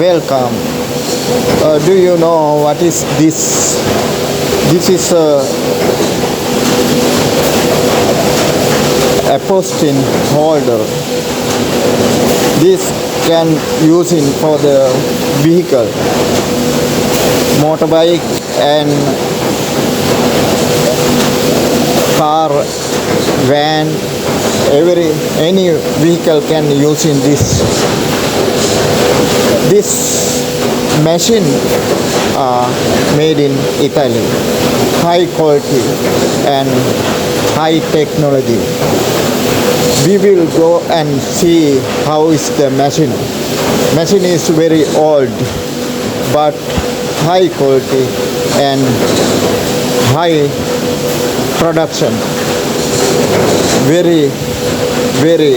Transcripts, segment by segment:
Welcome. Do you know what is this? This is a aposting holder. This can using for the vehicle, motorbike and car, van, any vehicle can use in this. This machine made in Italy, high quality and high technology. We will go and see how is the machine. Machine is very old, but high quality and high production. Very, very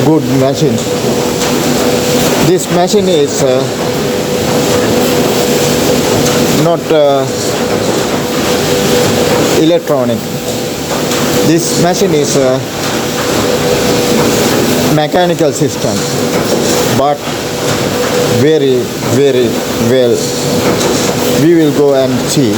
good machine. This machine is not electronic. This machine is a mechanical system, but very, very well. We will go and see.